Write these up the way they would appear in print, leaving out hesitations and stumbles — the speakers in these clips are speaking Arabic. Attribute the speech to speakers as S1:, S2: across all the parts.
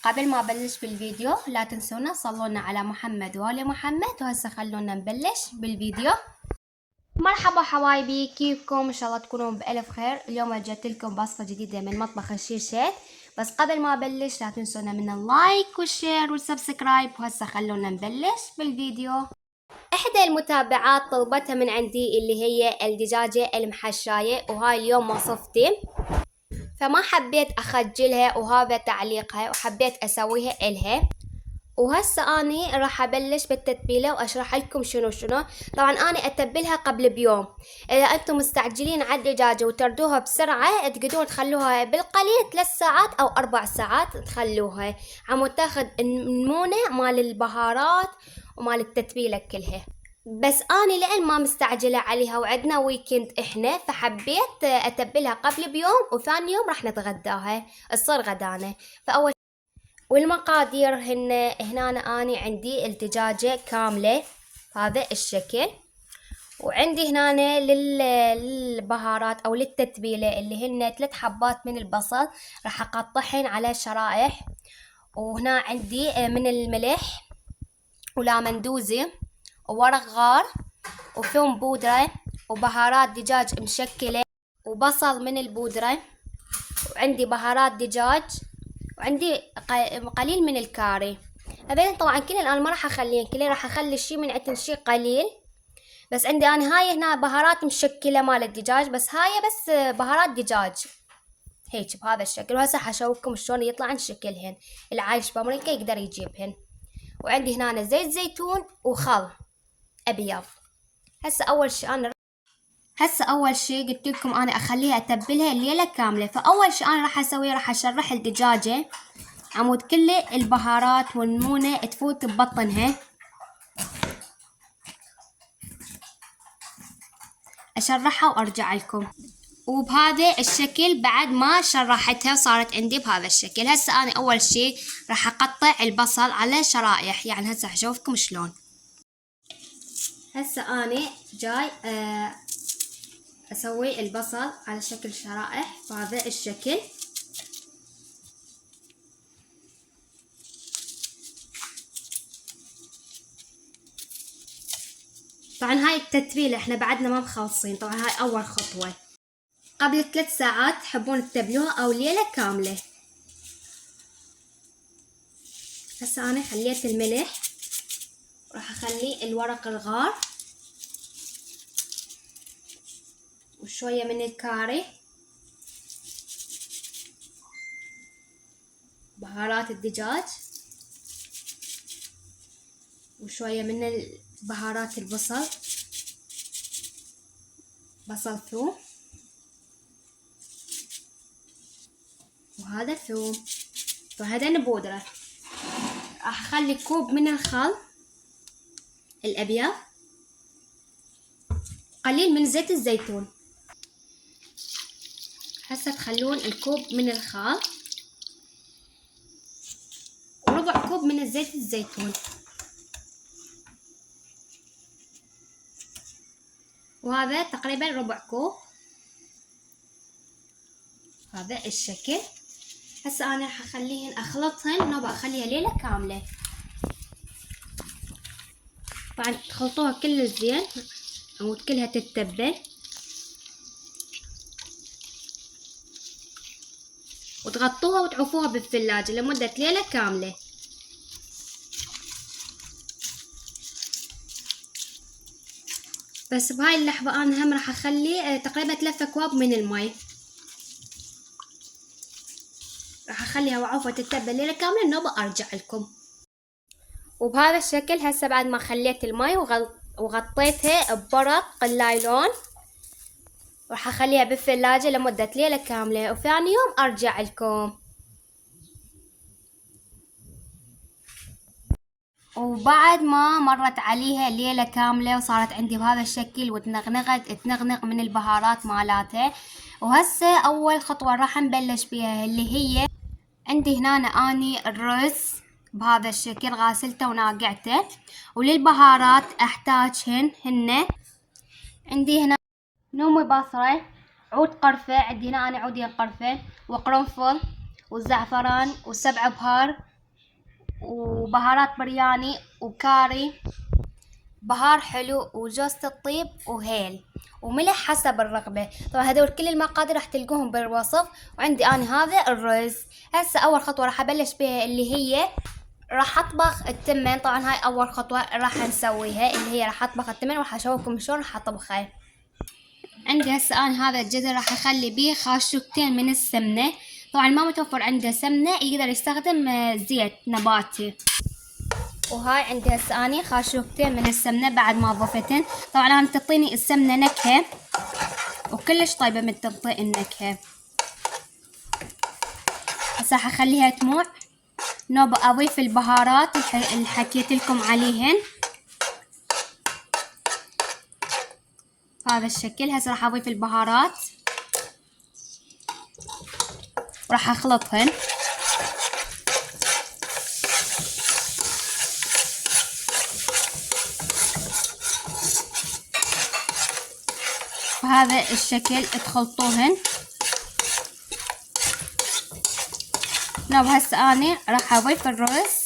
S1: قبل ما أبلش بالفيديو لا تنسونا صلونا على محمد وآل محمد. وهسه خلونا نبلش بالفيديو. مرحبا حبايبي، كيفكم؟ إن شاء الله تكونون بألف خير. اليوم رجعت لكم وصفة جديدة من مطبخ الشيشات، بس قبل ما أبلش لا تنسونا من اللايك والشير والسبسكرايب. وهسه خلونا نبلش بالفيديو. إحدى المتابعات طلبتها من عندي اللي هي الدجاجة المحشاية، وهاي اليوم وصفتي، فما حبيت أخجلها وهذا تعليقها، وحبيت أسويها إلها. وهسه أني راح أبلش بالتتبيلة وأشرح لكم شنو. طبعا أنا أتبلها قبل بيوم. إذا أنتم مستعجلين على الدجاجة وتردوها بسرعة تقدرون تخلوها بالقليل 3 ساعات أو 4 ساعات تخلوها، عمود تاخذ النمونة مال البهارات ومال التتبيلة كلها. بس أنا لأن ما مستعجلة عليها وعندنا ويكند إحنا، فحبيت أتبلها قبل بيوم وثاني يوم راح نتغداها، تصير غدانة. فأول والمقادير هنا أنا عندي الدجاجة كاملة هذا الشكل، وعندي هنا للبهارات أو للتتبيلة اللي هن 3 حبات من البصل راح أقطعهن على شرائح، وهنا عندي من الملح ولامندوزي وورق غار وثوم بودرة وبهارات دجاج مشكلة وبصل من البودرة، وعندي بهارات دجاج، وعندي قليل من الكاري. هذين طبعا كلهن انا ما راح اخليهن كلهن، راح اخلي شي من عندهن شي قليل. بس عندي انا هاي هنا بهارات مشكلة مال الدجاج، بس هاي بس بهارات دجاج هيك بهذا الشكل. وهسه حشوفكم شلون يطلعن شكلهن، اللي عايش بامريكا يقدر يجيبهن. وعندي هنا زيت زيتون وخل ابيض. هسه اول شي قلت لكم انا اخليها اتبلها الليله كامله. فاول شي انا راح اسويه، راح اشرح الدجاجه عمود كله البهارات والنمونه تفوت ببطنها، اشرحها وارجع لكم. وبهذا الشكل بعد ما شرحتها صارت عندي بهذا الشكل. هسه انا اول شي راح اقطع البصل على شرائح، يعني هسه حشوفكم شلون. هسه انا جاي اسوي البصل على شكل شرائح بهذا الشكل. طبعا هاي التتبيلة احنا بعدنا ما مخلصين، طبعا هاي اول خطوة. قبل 3 ساعات تحبون تتبلوها او ليلة كاملة. هسه انا خليت الملح، راح اخلي الورق الغار وشوية من الكاري، بهارات الدجاج، وشوية من بهارات البصل، بصل ثوم، وهذا ثوم، وهذين بودرة. راح اخلي كوب من الخل الابيض، قليل من زيت الزيتون. هسه تخلون الكوب من الخل وربع كوب من الزيت الزيتون، وهذا تقريبا ربع كوب هذا الشكل. هسه انا راح اخليهن اخلطهن، نوبة اخليها ليلة كاملة. طبعا تخلطوها كل زين عمود كلها تتبل، وتغطوها وتعوفوها بالثلاجة لمدة ليلة كاملة. بس بهاي اللحظة انا هم راح اخلي تقريبا 3 اكواب من المي، راح اخليها وعوفة تتبل ليلة كاملة، نوبة ارجع لكم. وبهذا الشكل هسه بعد ما خليت المي وغطيتها بورق اللايلون، راح اخليها بالثلاجة لمدة ليلة كاملة، وثاني يوم ارجع لكم. وبعد ما مرت عليها ليلة كاملة وصارت عندي بهذا الشكل تنغنغ من البهارات مالاتها. وهسه اول خطوة راح نبلش بيها اللي هي عندي هنا اني الرز بهذا الشكل غاسلته وناقعته. وللبهارات احتاجهن عندي هنا نومي باصرة، عود قرفة، عندي هنا أنا عودين قرفة، وقرنفل، والزعفران، والسبع بهار، وبهارات برياني وكاري، بهار حلو وجوزة الطيب وهيل وملح حسب الرغبة. طبعا هدول كل المقادير راح تلقوهم بالوصف. وعندي أنا هذا الرز. هسه أول خطوة راح أبلش بها اللي هي راح أطبخ التمن. طبعا هاي أول خطوة راح نسويها اللي هي راح أطبخ التمن وراح أشوفكم شلون راح أطبخه. عندي هسه أنا هذا الجدر راح أخلي بيه خاشوقتين من السمنة. طبعا ما متوفر عنده سمنة يقدر يستخدم زيت نباتي. وهاي عندي هسه اني خاشوقتين من السمنة بعد ما ضفتن. طبعا انا تعطيني السمنة نكهة وكلش طيبة من تعطي النكهة. هسه راح اخليها تموع. نوب اضيف البهارات اللي حكيت لكم عليهن هذا الشكل. هسه راح اضيف البهارات وراح اخلطهن. بهذا الشكل تخلطوهن. نوب هسه اني راح اضيف الرز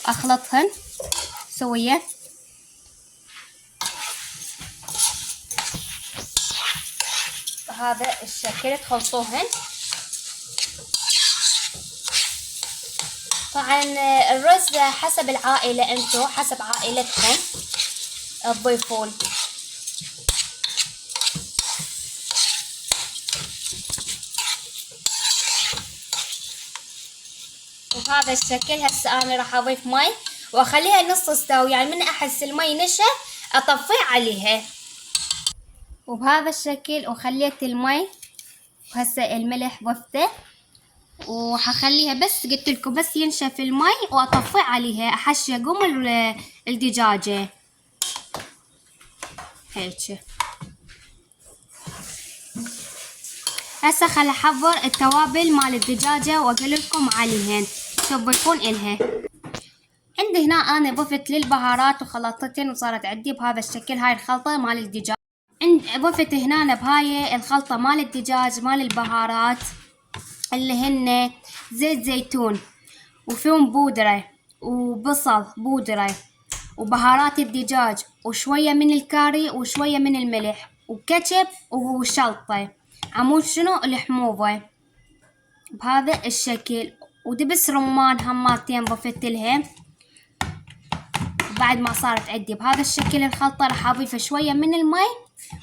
S1: واخلطهن سوية. بهذا الشكل تخلطوهن. طبعا الرز حسب العائلة انتو حسب عائلتكم تضيفون. وبهذا الشكل هسه انا راح اضيف مي واخليها نص تستوي. يعني من احس المي نشا اطفيه عليها. وبهذا الشكل وخليت المي وهسه الملح ضفته وحخليها بس قلت لكم بس ينشف المي واطفيه عليها. احشي قوم الدجاجة هيك. هسه خل احضر التوابل مال الدجاجة واقول لكم عليهن شو تضيفون الها. عندي هنا انا ضفت للبهارات وخلطتهن وصارت عندي بهذا الشكل. هاي الخلطة مال الدجاج. ضفت هنا بهاي الخلطة مال الدجاج مال البهارات اللي هن زيت زيتون وثوم بودرة وبصل بودرة وبهارات الدجاج وشوية من الكاري وشوية من الملح وكاتشب وشلطة عمود شنو الحموضة بهذا الشكل. ودبس رمان هماتين ضفت لها. بعد ما صارت عندي بهذا الشكل الخلطة راح اضيف شوية من المي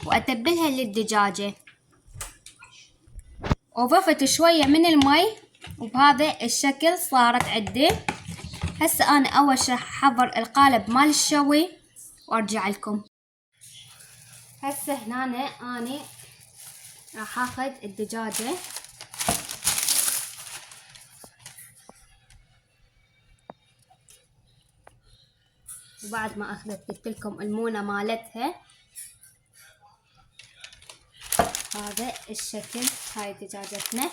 S1: واتبلها للدجاجة. وضفت شوية من المي وبهذا الشكل صارت عندي. هسه انا اول شي راح احضر القالب مال الشوي وارجع لكم. هسه هنا اني راح اخذ الدجاجة وبعد ما اخذت قلت لكم المونة مالتها هذا الشكل. هاي دجاجتنا.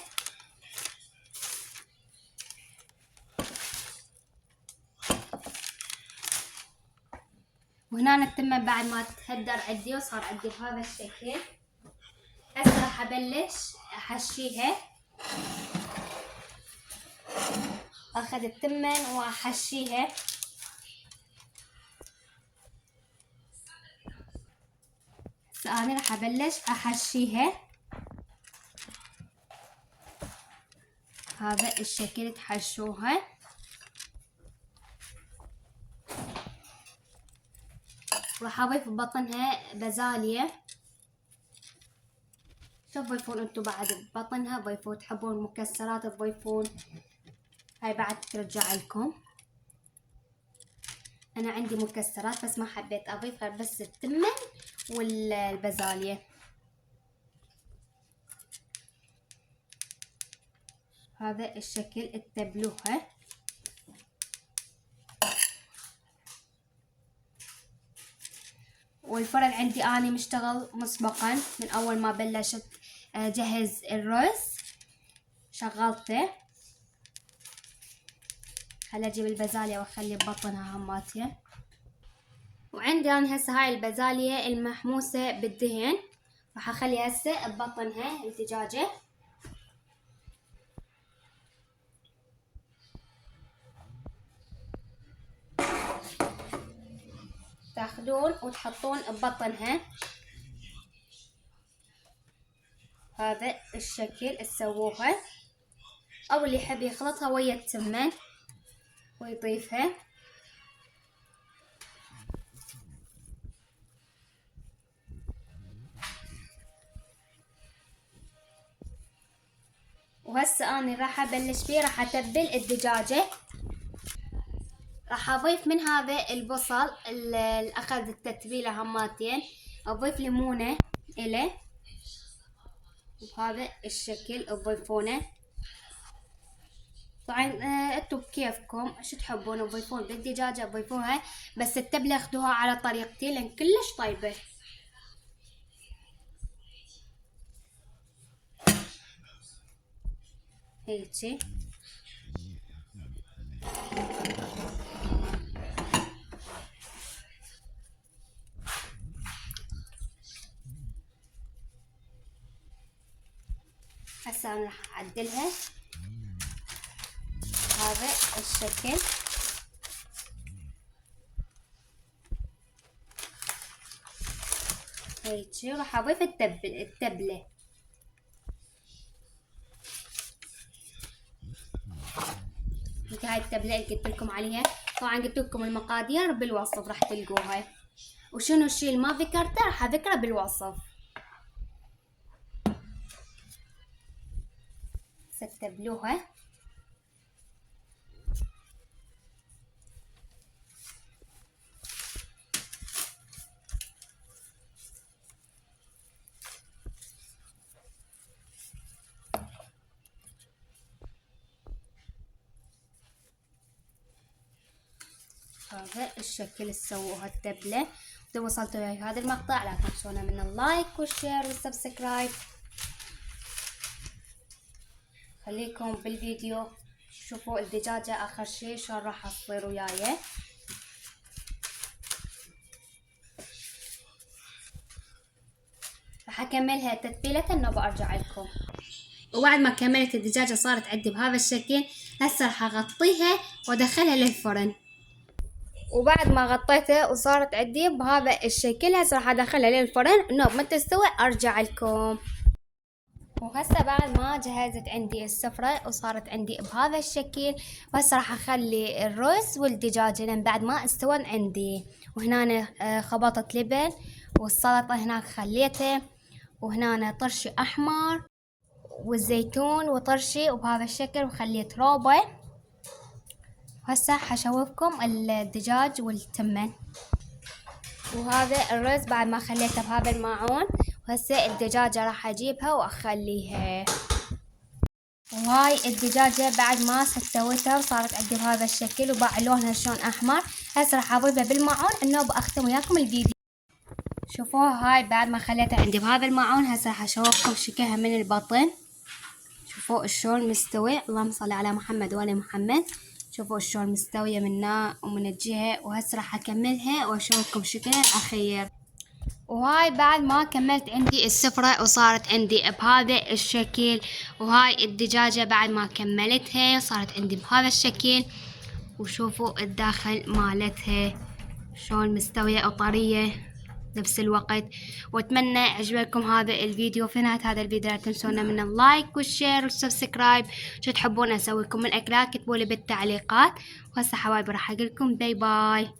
S1: وهنا التمة بعد ما تهدر عندي وصار عندي بهذا الشكل. هسه راح ابلش احشيها. اخذ التمن واحشيها. هسه انا راح ابلش احشيها. هذا الشكل تحشوها. راح اضيف ببطنها بازاليا. شو تضيفون انتو بعد ببطنها ضيفون. تحبون مكسرات تضيفون. هاي بعد ترجع لكم. انا عندي مكسرات بس ما حبيت اضيف غير بس التمن والبازاليا. هذا الشكل تتبلوها. والفرن عندي اني مشتغل مسبقا من اول ما بلشت اجهز الرز شغلته. خلي اجيب البازاليا واخلي ببطنها هماتين. وعندي انا هسه هاي البازاليا المحموسة بالدهن راح اخلي هسه ببطنها الدجاجة. تاخذون وتحطون ببطنها هذا الشكل تسووها، او اللي يحب يخلطها ويا التمن ويضيفها. وهسه اني راح ابلش فيه، راح اتبل الدجاجة. راح اضيف من هذا البصل اللي اخذ التتبيلة هماتين، اضيف ليمونة اليه بهذا الشكل تضيفونه. طبعا انتم بكيفكم شو تحبون تضيفون بالدجاجة تضيفوها، بس التبلة اخذوها على طريقتي لان كلش طيبة. هيجي هسه انا راح اعدلها هذا الشكل. هيجي راح اضيف التبلة. هاي التبلة اللي قلت لكم عليها، طبعا قلت لكم المقادير بالوصف راح تلقوها، وشنو الشيء اللي ما ذكرته راح اذكره بالوصف. ستبلوها. هذا الشكل تسووها التبلة. إذا وصلتوا إلى هذا المقطع لا تنسونا من اللايك والشير والسبسكرايب. خليكم بالفيديو شوفوا الدجاجة آخر شي شلون راح تصير وياي. راح أكملها تتبيلة انه برجع لكم. وبعد ما كملت الدجاجة صارت عندي بهذا الشكل، هسه راح أغطيها وأدخلها للفرن. وبعد ما غطيتها وصارت عندي بهذا الشكل، هسه راح ادخلها للفرن انه ما تستوي ارجع لكم. وهسه بعد ما جهزت عندي السفرة وصارت عندي بهذا الشكل، وهسه راح اخلي الرز والدجاج لين بعد ما استوى عندي. وهنا خبطت لبن، والسلطة هناك خليته، وهنا طرشي احمر والزيتون وطرشي وبهذا الشكل، وخليت روبه. هسه حشوفكم الدجاج والتمن. وهذا الرز بعد ما خليته بهذا الماعون، وهسه الدجاجة راح اجيبها واخليها. وهاي الدجاجة بعد ما سويتها وصارت عندي بهذا الشكل وباع لونها شلون احمر، هسه راح اضيفها بالماعون انه باختم وياكم الفيديو. شوفوها هاي بعد ما خليتها عندي بهذا الماعون، هسه راح اشوفكم شكلها من البطن. شوفوا شلون مستوي، اللهم صل على محمد وآل محمد. شوفوا شلون مستوية منا ومن الجهة. وهسه راح اكملها واشوفكم شكلها الاخير. وهاي بعد ما كملت عندي السفرة وصارت عندي بهذا الشكل. وهاي الدجاجة بعد ما كملتها صارت عندي بهذا الشكل. وشوفوا الداخل مالتها شلون مستوية وطرية نفس الوقت. واتمنى عجبكم هذا الفيديو. في نهاية هذا الفيديو لا تنسونا من اللايك والشير والسبسكرايب. شو تحبون اسوي لكم من الاكلات كتبوا لي بالتعليقات. وهسه حبايبي راح اقول لكم باي باي.